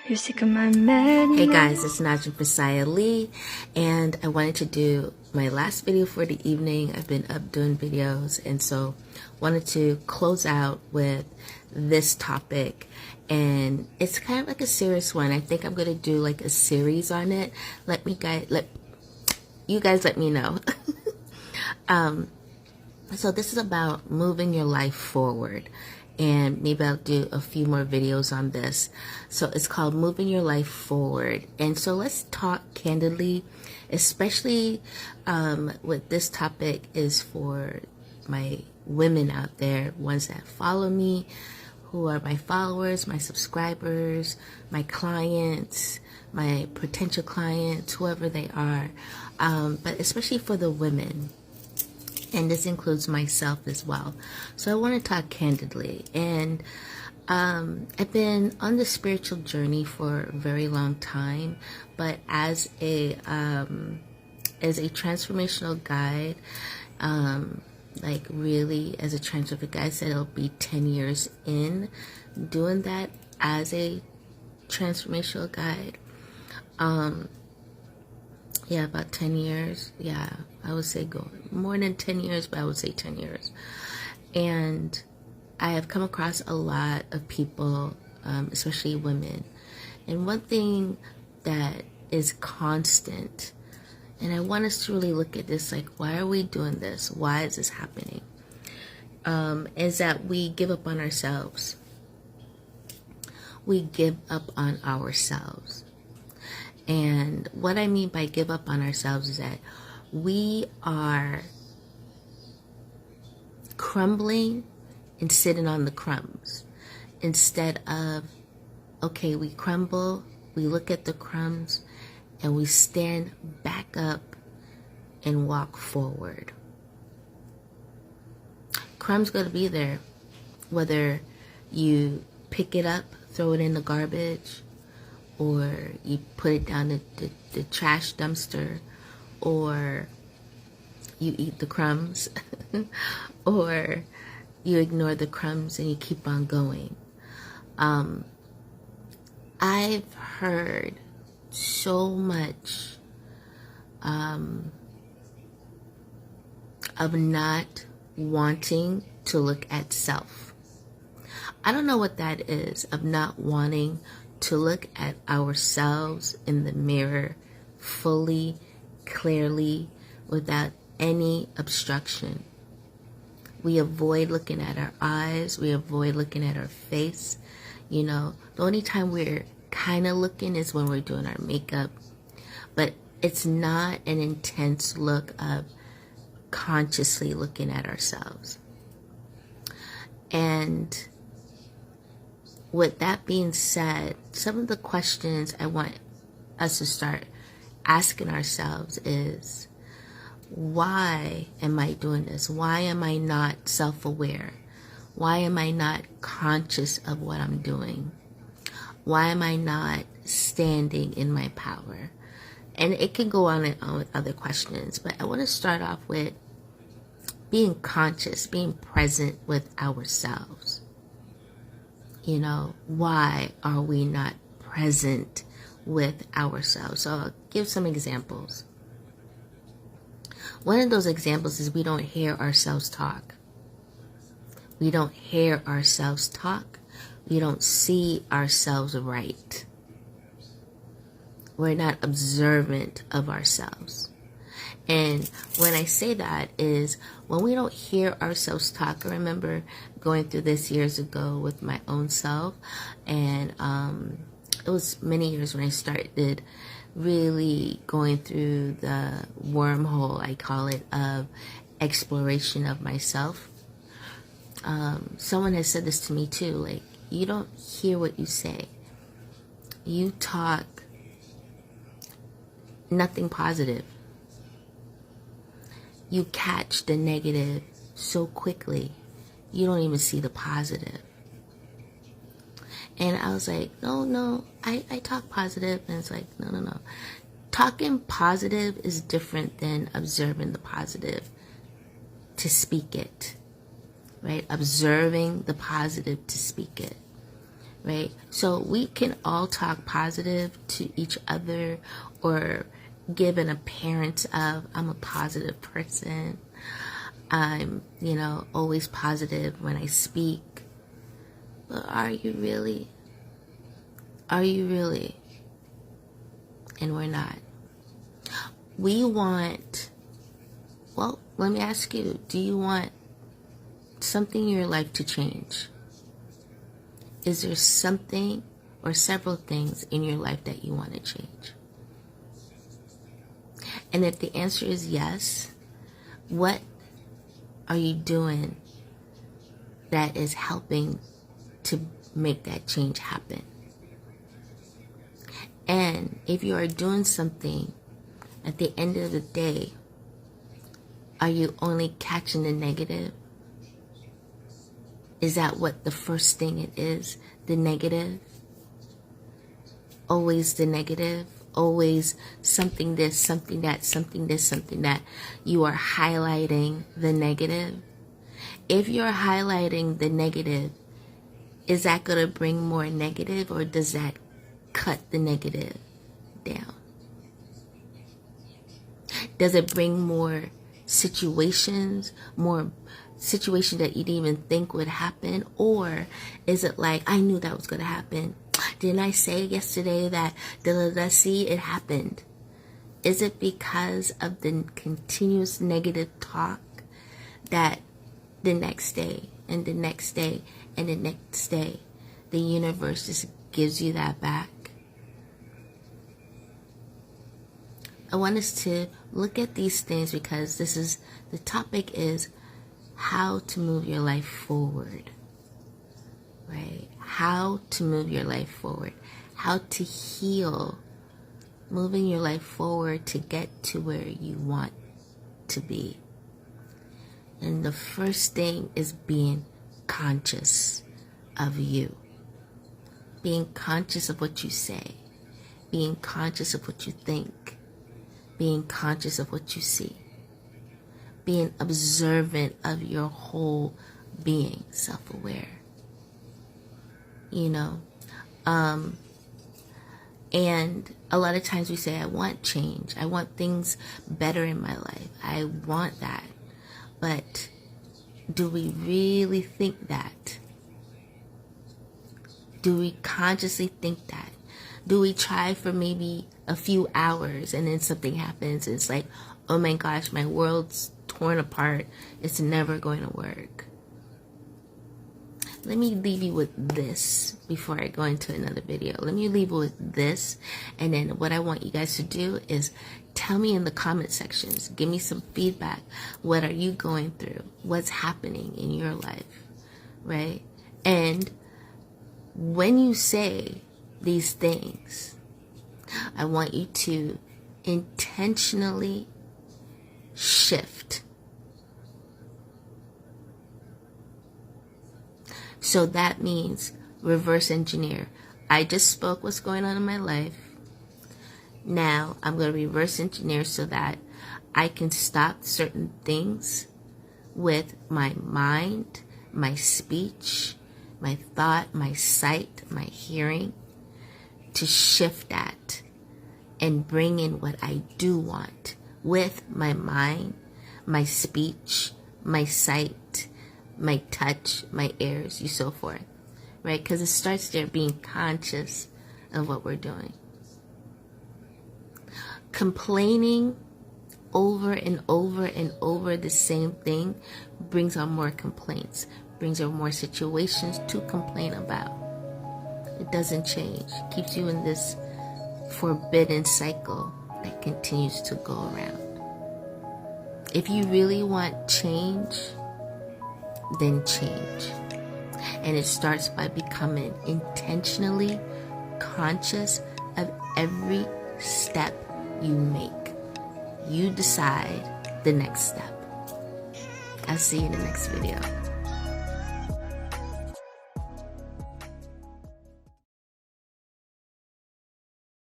Hey guys, it's Najim Fasaya Lee, and I wanted to do my last video for the evening. I've been up doing videos, and so wanted to close out with this topic, and it's kind of like a serious one. I think I'm gonna do like a series on it. Let you guys let me know. So this is about moving your life forward, and maybe I'll do a few more videos on this. So it's called Moving Your Life Forward. And so let's talk candidly, especially with this topic is for my women out there, ones that follow me, who are my followers, my subscribers, my clients, my potential clients, whoever they are, but especially for the women. And this includes myself as well. So I want to talk candidly. And I've been on the spiritual journey for a very long time, but as a transformational guide, like really as a transformational guide, I said it'll be 10 years in doing that as a transformational guide. Yeah, about 10 years. Yeah, I would say more than 10 years, but I would say 10 years. And I have come across a lot of people, especially women. And one thing that is constant, and I want us to really look at this, like, why are we doing this? Why is this happening? Is that we give up on ourselves. We give up on ourselves. And what I mean by give up on ourselves is that we are crumbling and sitting on the crumbs instead of, okay, we crumble, we look at the crumbs, and we stand back up and walk forward. Crumbs going to be there, whether you pick it up, throw it in the garbage, or you put it down the trash dumpster, or you eat the crumbs, or you ignore the crumbs and you keep on going. I've heard so much of not wanting to look at self. I don't know what that is, of not wanting to look at ourselves in the mirror fully, clearly, without any obstruction. We avoid looking at our eyes. We avoid looking at our face. You know, the only time we're kind of looking is when we're doing our makeup. But it's not an intense look of consciously looking at ourselves. And with that being said, some of the questions I want us to start asking ourselves is, why am I doing this? Why am I not self-aware? Why am I not conscious of what I'm doing? Why am I not standing in my power? And it can go on and on with other questions, but I want to start off with being conscious, being present with ourselves. You know, why are we not present with ourselves? So I'll give some examples. One of those examples is we don't hear ourselves talk. We don't hear ourselves talk. We don't see ourselves right. We're not observant of ourselves. And when I say that is when we don't hear ourselves talk. I remember going through this years ago with my own self, and it was many years when I started really going through the wormhole, I call it, of exploration of myself. Someone has said this to me too, like, you don't hear what you say. You talk nothing positive. You catch the negative so quickly, you don't even see the positive. And I was like, no, I talk positive. And it's like, no. Talking positive is different than observing the positive to speak it, right? Observing the positive to speak it. right? So we can all talk positive to each other or give an appearance of, I'm a positive person. I'm, always positive when I speak. But are you really? Are you really? And we're not. We want, well, let me ask you, do you want something in your life to change? Is there something or several things in your life that you want to change? And if the answer is yes, what are you doing that is helping to make that change happen? And if you are doing something, at the end of the day, are you only catching the negative? Is that what the first thing it is? The negative? Always the negative? Always something this, something that, something this, something that. You are highlighting the negative. If you're highlighting the negative, is that going to bring more negative, or does that cut the negative down? Does it bring more situations that you didn't even think would happen? Or is it like, I knew that was going to happen. Didn't I say yesterday that, see, it happened? Is it because of the continuous negative talk that the next day and the next day and the next day, the universe just gives you that back? I want us to look at these things because the topic is how to move your life forward, right? How to move your life forward, how to heal, moving your life forward to get to where you want to be. And the first thing is being conscious of you, being conscious of what you say, being conscious of what you think, being conscious of what you see, being observant of your whole being, self-aware, and a lot of times we say, I want change, I want things better in my life, I want that, but do we really think that? Do we consciously think that? Do we try for maybe a few hours and then something happens and it's like, oh my gosh, my world's torn apart, it's never going to work? Let me leave you with this before I go into another video. Let me leave you with this, and then what I want you guys to do is tell me in the comment sections, give me some feedback. What are you going through? What's happening in your life, right? And when you say these things, I want you to intentionally shift. So that means reverse engineer. I just spoke what's going on in my life. Now I'm going to reverse engineer so that I can stop certain things with my mind, my speech, my thought, my sight, my hearing, to shift that and bring in what I do want with my mind, my speech, my sight, my touch, my ears, and so forth, right? Because it starts there, being conscious of what we're doing. Complaining over and over and over the same thing brings on more complaints, brings on more situations to complain about. It doesn't change. It keeps you in this forbidden cycle that continues to go around. If you really want change, then change. And it starts by becoming intentionally conscious of every step you make. You decide the next step. I'll see you in the next video.